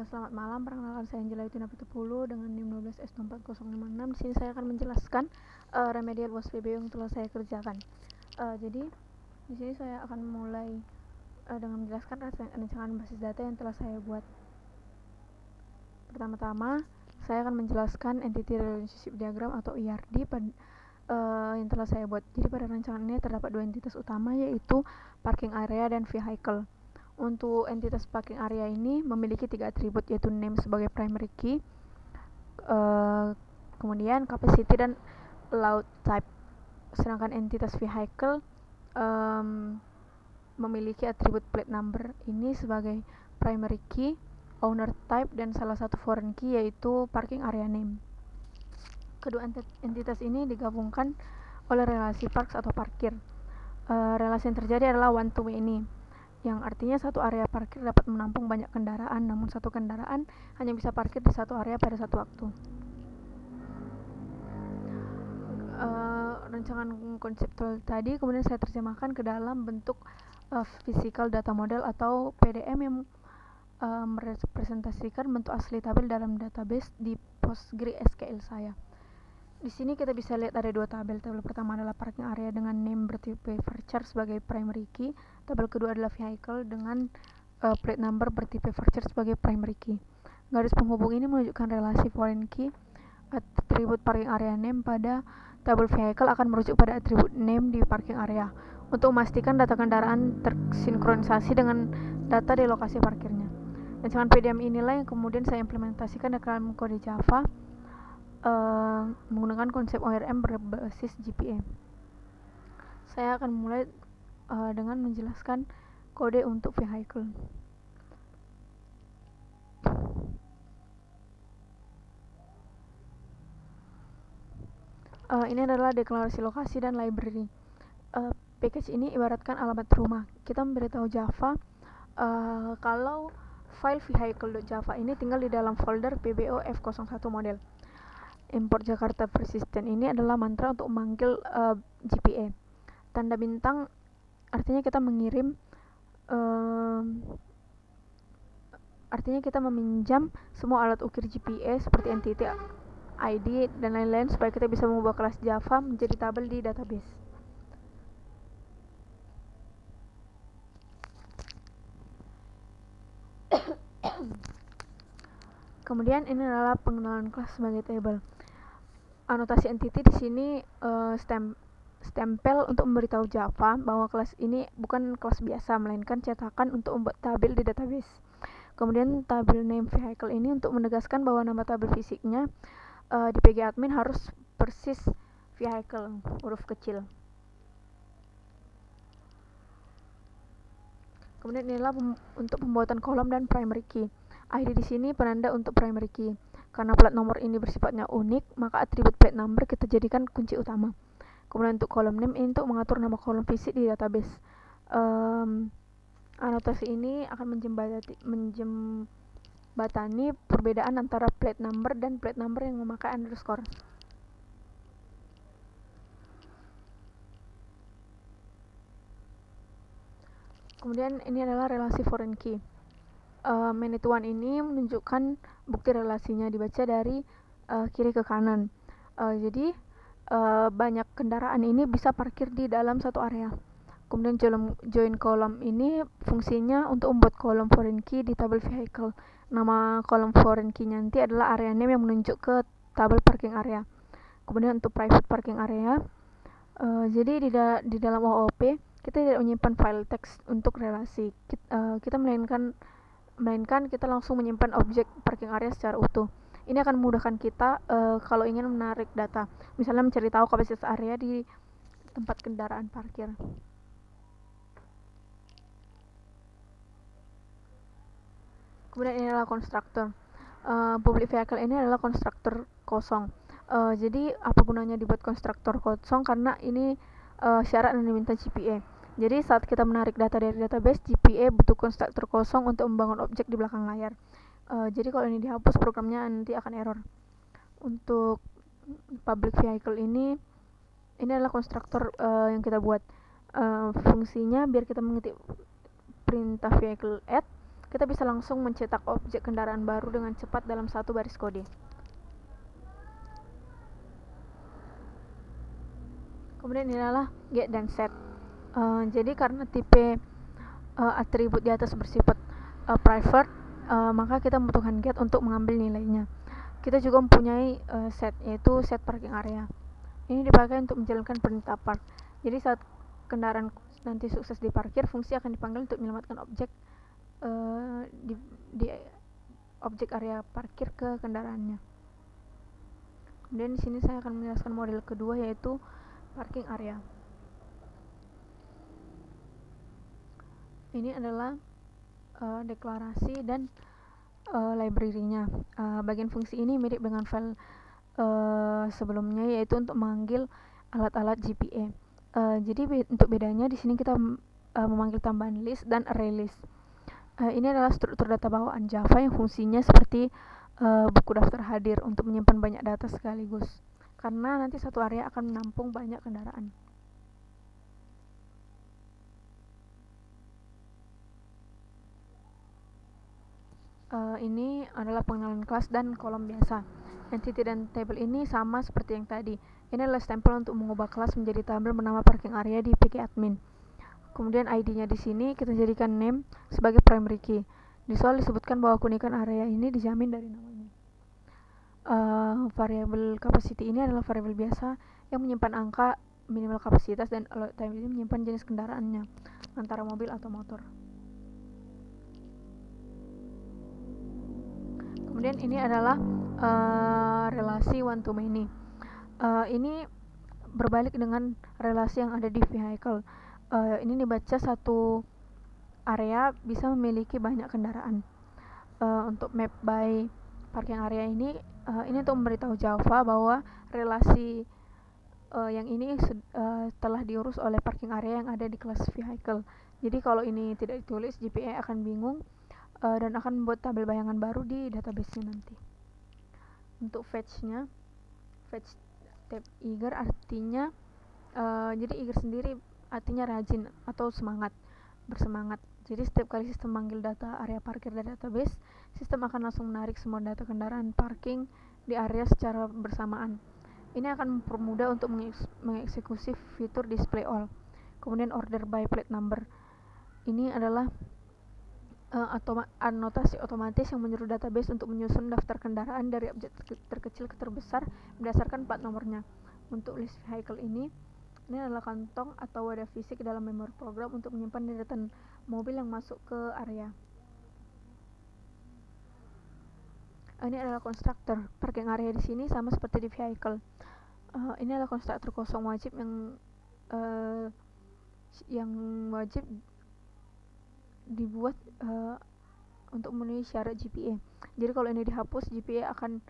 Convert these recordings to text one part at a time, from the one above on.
Selamat malam, perkenalkan saya Angela Yutina Pitupulu dengan NIM 12S24056. Di sini saya akan menjelaskan remedial WAS PBO yang telah saya kerjakan. Jadi di sini saya akan mulai dengan menjelaskan rancangan basis data yang telah saya buat. Pertama-tama, saya akan menjelaskan Entity Relationship Diagram atau ERD yang telah saya buat. Jadi pada rancangan ini terdapat dua entitas utama, yaitu parking area dan vehicle. Untuk entitas parking area ini memiliki 3 atribut, yaitu name sebagai primary key, kemudian capacity dan load type. Sedangkan entitas vehicle memiliki atribut plate number ini sebagai primary key, owner type, dan salah satu foreign key yaitu parking area name. Kedua entitas ini digabungkan oleh relasi parks atau parkir. Relasi yang terjadi adalah one to many, yang artinya satu area parkir dapat menampung banyak kendaraan, namun satu kendaraan hanya bisa parkir di satu area pada satu waktu. Rancangan konseptual tadi kemudian saya terjemahkan ke dalam bentuk physical data model atau PDM yang merepresentasikan bentuk asli tabel dalam database di PostgreSQL saya. Di sini kita bisa lihat ada dua tabel. Tabel pertama adalah parking area dengan name bertipe varchar sebagai primary key. Tabel kedua adalah vehicle dengan plate number bertipe varchar sebagai primary key. Garis penghubung ini menunjukkan relasi foreign key. Atribut parking area name pada tabel vehicle akan merujuk pada atribut name di parking area untuk memastikan data kendaraan tersinkronisasi dengan data di lokasi parkirnya. Rancangan PDM inilah yang kemudian saya implementasikan dalam kode Java menggunakan konsep ORM berbasis GPA. Saya akan mulai dengan menjelaskan kode untuk vehicle. Ini adalah deklarasi lokasi dan library. Package ini ibaratkan alamat rumah. Kita memberitahu Java kalau file vehicle.java ini tinggal di dalam folder PBO F01 model. Import Jakarta Persistent ini adalah mantra untuk memanggil GPA. Tanda bintang artinya kita mengirim, artinya kita meminjam semua alat ukir GPA seperti entity, ID, dan lain-lain supaya kita bisa mengubah kelas Java menjadi tabel di database. Kemudian ini adalah pengenalan kelas sebagai table. Anotasi entity di sini stempel untuk memberitahu Java bahwa kelas ini bukan kelas biasa, melainkan cetakan untuk membuat tabel di database. Kemudian tabel name vehicle ini untuk menegaskan bahwa nama tabel fisiknya di PG admin harus persis vehicle, huruf kecil. Kemudian inilah untuk pembuatan kolom dan primary key. ID di sini penanda untuk primary key. Karena plat nomor ini bersifatnya unik, maka atribut plate number kita jadikan kunci utama. Kemudian untuk kolom name ini untuk mengatur nama kolom fisik di database. Anotasi ini akan menjembatani perbedaan antara plate number dan plate number yang memakai underscore. Kemudian ini adalah relasi foreign key. Manituan ini menunjukkan bukti relasinya dibaca dari kiri ke kanan. Jadi banyak kendaraan ini bisa parkir di dalam satu area. Kemudian join kolom ini fungsinya untuk membuat kolom foreign key di tabel vehicle. Nama kolom foreign key nanti adalah area name yang menunjuk ke tabel parking area. Kemudian untuk private parking area, jadi di dalam OOP kita tidak menyimpan file teks untuk relasi. Kita melainkan kita langsung menyimpan objek parking area secara utuh. Ini akan memudahkan kita kalau ingin menarik data, misalnya mencari tahu kapasitas area di tempat kendaraan parkir. Kemudian ini adalah konstruktor. Public vehicle ini adalah konstruktor kosong. Jadi apa gunanya dibuat konstruktor kosong? Karena ini syarat yang diminta GPA. Jadi saat kita menarik data dari database, GPA butuh konstruktor kosong untuk membangun objek di belakang layar. Jadi kalau ini dihapus, programnya nanti akan error. Untuk public vehicle ini adalah konstruktor yang kita buat. Fungsinya biar kita mengetik perintah vehicle add, kita bisa langsung mencetak objek kendaraan baru dengan cepat dalam satu baris kode. Kemudian ini adalah get dan set. Jadi karena tipe atribut di atas bersifat private, maka kita membutuhkan get untuk mengambil nilainya. Kita juga mempunyai set, yaitu set parking area. Ini dipakai untuk menjalankan perintah park. Jadi saat kendaraan nanti sukses diparkir, fungsi akan dipanggil untuk menyelamatkan objek di objek area parkir ke kendaraannya. Kemudian di sini saya akan menjelaskan model kedua, yaitu parking area. Ini adalah deklarasi dan library-nya. Bagian fungsi ini mirip dengan file sebelumnya, yaitu untuk memanggil alat-alat GPA. Jadi untuk bedanya di sini kita memanggil tambahan list dan array list. Ini adalah struktur data bawaan Java yang fungsinya seperti buku daftar hadir untuk menyimpan banyak data sekaligus, karena nanti satu area akan menampung banyak kendaraan. Ini adalah pengenalan kelas dan kolom biasa. Entity dan table ini sama seperti yang tadi. Ini adalah stempel untuk mengubah kelas menjadi tabel bernama parking area di pkadmin. Kemudian ID-nya di sini kita jadikan name sebagai primary key. Di soal disebutkan bahwa keunikan area ini dijamin dari namanya. Variabel capacity ini adalah variabel biasa yang menyimpan angka minimal kapasitas, dan allowed time ini menyimpan jenis kendaraannya, antara mobil atau motor. Kemudian ini adalah relasi one to many. Ini berbalik dengan relasi yang ada di vehicle. Ini dibaca satu area bisa memiliki banyak kendaraan. Untuk map by parking area ini untuk memberitahu Java bahwa relasi yang ini telah diurus oleh parking area yang ada di kelas vehicle. Jadi kalau ini tidak ditulis, GPA akan bingung dan akan membuat tabel bayangan baru di database-nya nanti. Untuk fetch-nya, fetch tab eager artinya jadi eager sendiri artinya rajin atau bersemangat. Jadi setiap kali sistem manggil data area parkir dari database, sistem akan langsung menarik semua data kendaraan parking di area secara bersamaan. Ini akan mempermudah untuk mengeksekusi fitur display all. Kemudian order by plate number. Ini adalah anotasi otomatis yang menyuruh database untuk menyusun daftar kendaraan dari objek terkecil ke terbesar berdasarkan plat nomornya. Untuk list vehicle ini adalah kantong atau wadah fisik dalam memori program untuk menyimpan deretan mobil yang masuk ke area. Ini adalah konstruktor parking area di sini sama seperti di vehicle. Ini adalah konstruktor kosong wajib yang wajib dibuat untuk memenuhi syarat GPA. Jadi kalau ini dihapus, GPA akan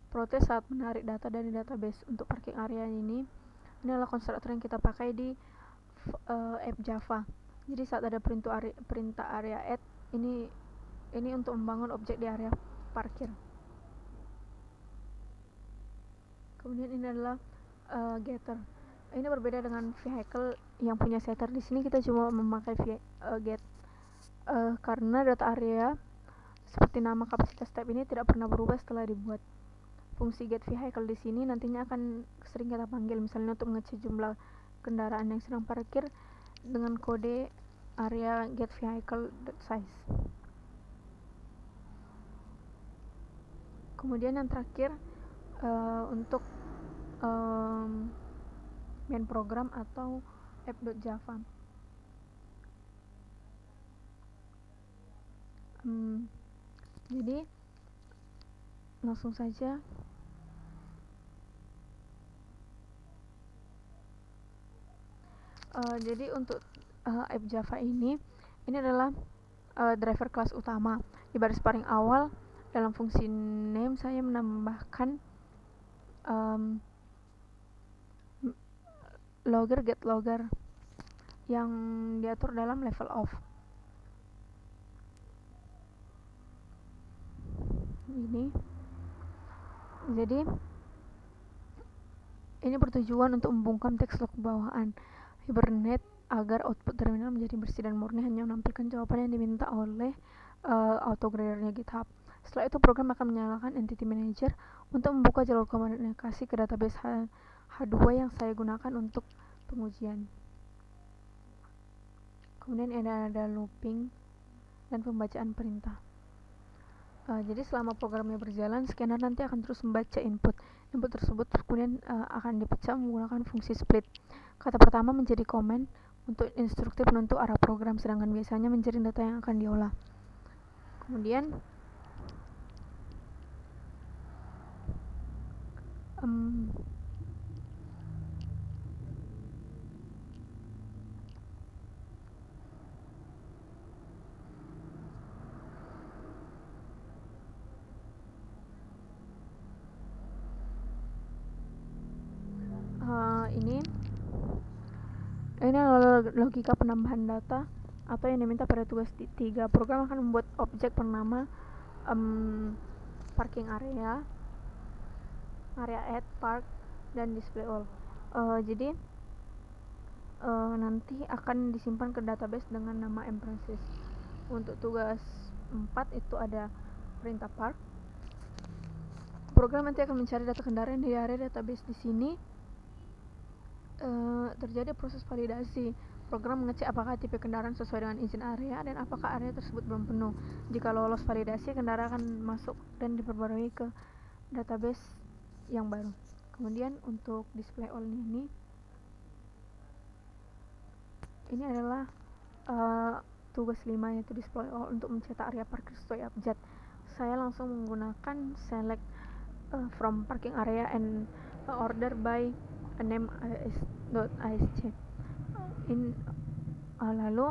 protes saat menarik data dari database. Untuk parking area ini adalah konstruktor yang kita pakai di app Java. Jadi saat ada perintah area add, ini untuk membangun objek di area parkir. Kemudian ini adalah getter. Ini berbeda dengan vehicle yang punya setter. Di sini kita cuma memakai get karena data area seperti nama, kapasitas tab ini tidak pernah berubah setelah dibuat. Fungsi get vehicle di sini nantinya akan sering kita panggil, misalnya untuk mengecek jumlah kendaraan yang sedang parkir dengan kode area get vehicle size. Kemudian yang terakhir untuk main program atau app.java. Jadi langsung saja jadi untuk app Java ini adalah driver kelas utama. Di baris paling awal dalam fungsi name saya menambahkan logger get logger yang diatur dalam level of. Ini jadi ini bertujuan untuk membungkam teks log bawaan. Hibernate agar output terminal menjadi bersih dan murni, hanya menampilkan jawaban yang diminta oleh autogradernya GitHub. Setelah itu program akan menyalakan Entity Manager untuk membuka jalur komunikasi ke database H2 yang saya gunakan untuk pengujian. Kemudian ada looping dan pembacaan perintah. Jadi selama programnya berjalan, scanner nanti akan terus membaca input. Input tersebut kemudian akan dipecah menggunakan fungsi split. Kata pertama menjadi komen untuk instruktif menentu arah program, sedangkan biasanya menjadi data yang akan diolah. Kemudian ini adalah logika penambahan data atau yang diminta pada tugas 3. Program akan membuat objek bernama parking area add, park, dan display all. Jadi nanti akan disimpan ke database dengan nama emphasis. Untuk tugas 4 itu ada perintah park. Program nanti akan mencari data kendaraan di area database. Di sini terjadi proses validasi. Program mengecek apakah tipe kendaraan sesuai dengan izin area dan apakah area tersebut belum penuh. Jika lolos validasi, kendaraan akan masuk dan diperbarui ke database yang baru. Kemudian untuk display all ini adalah tugas 5, yaitu display all untuk mencetak area parkir sesuai abjad. Saya langsung menggunakan select from parking area and order by name .asc. Lalu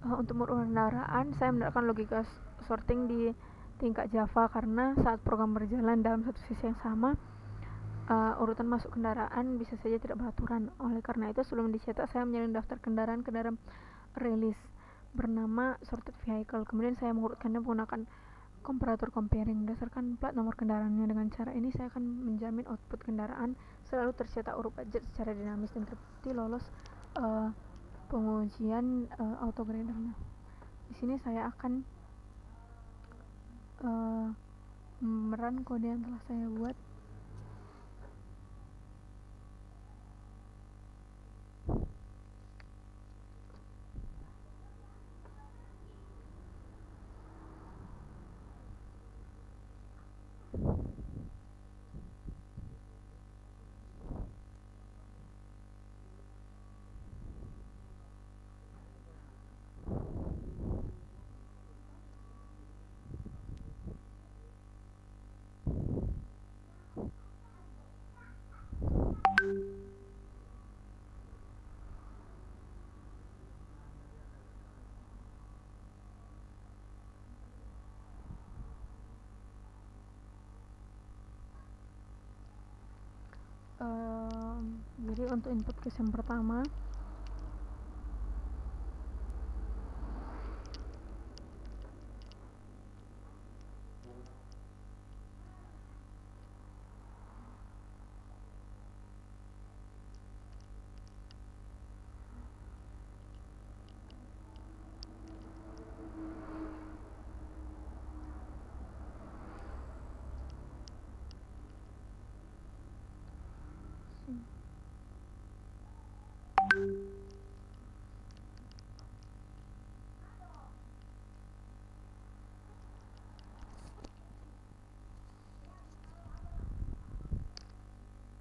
untuk menurut kendaraan, saya menerapkan logika sorting di tingkat Java karena saat program berjalan dalam satu sisi yang sama, urutan masuk kendaraan bisa saja tidak beraturan. Oleh karena itu, sebelum dicetak, saya menyalin daftar kendaraan ke dalam release bernama sorted vehicle. Kemudian saya mengurutkannya menggunakan komparator comparing berdasarkan plat nomor kendaraannya. Dengan cara ini saya akan menjamin output kendaraan selalu tercetak huruf abjad secara dinamis dan terbukti lolos pengujian autogradernya. Di sini saya akan merun kode yang telah saya buat. Jadi untuk input case yang pertama,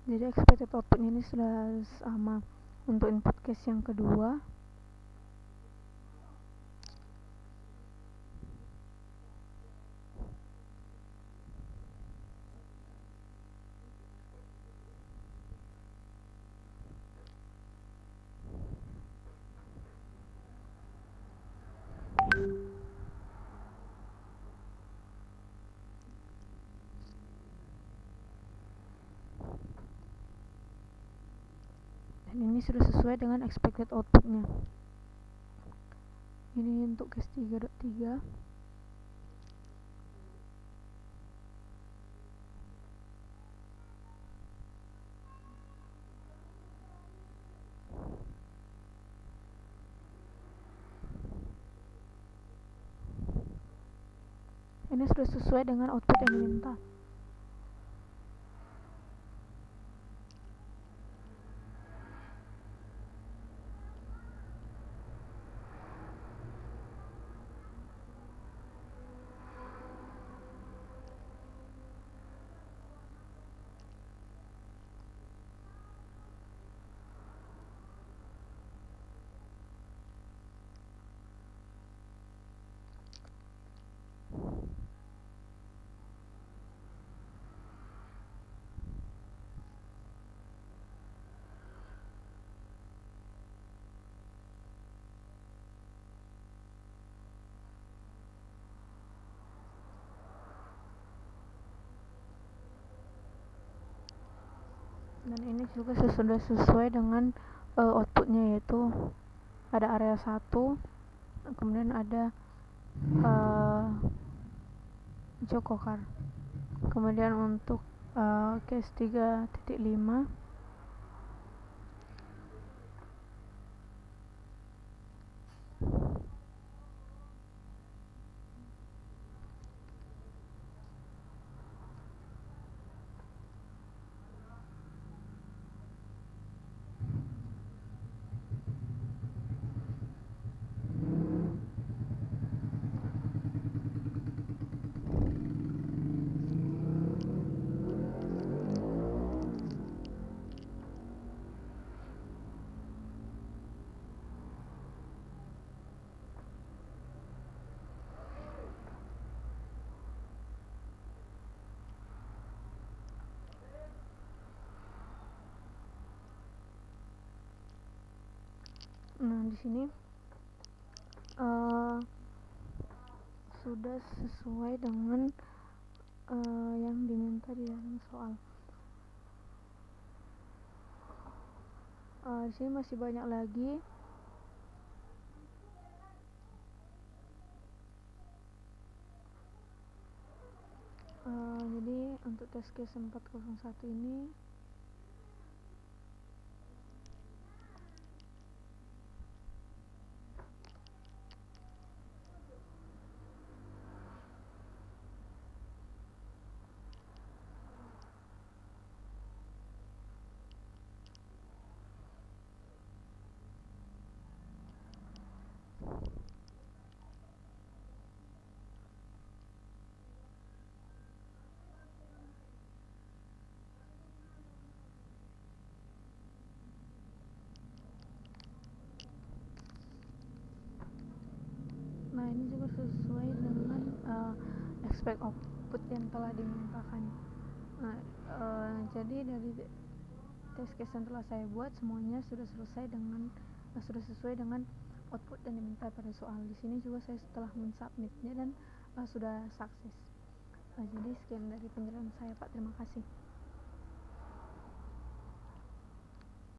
jadi expected output ini sudah sama. Untuk input case yang kedua, dan ini sudah sesuai dengan expected outputnya. Ini untuk case 3.3. ini sudah sesuai dengan output yang diminta. Dan ini juga sudah sesuai dengan outputnya, yaitu ada area 1, kemudian ada Jokokar. Kemudian untuk case 3.5 di sini sudah sesuai dengan yang diminta di dalam soal. Di sini masih banyak lagi. Jadi untuk test case 401 ini ini juga sesuai dengan expect output yang telah dimintakan. Jadi dari test case yang telah saya buat semuanya sudah sesuai dengan output yang diminta pada soal. Di sini juga saya setelah mensubmitnya dan sudah sukses. Jadi sekian dari penjelasan saya, Pak. Terima kasih.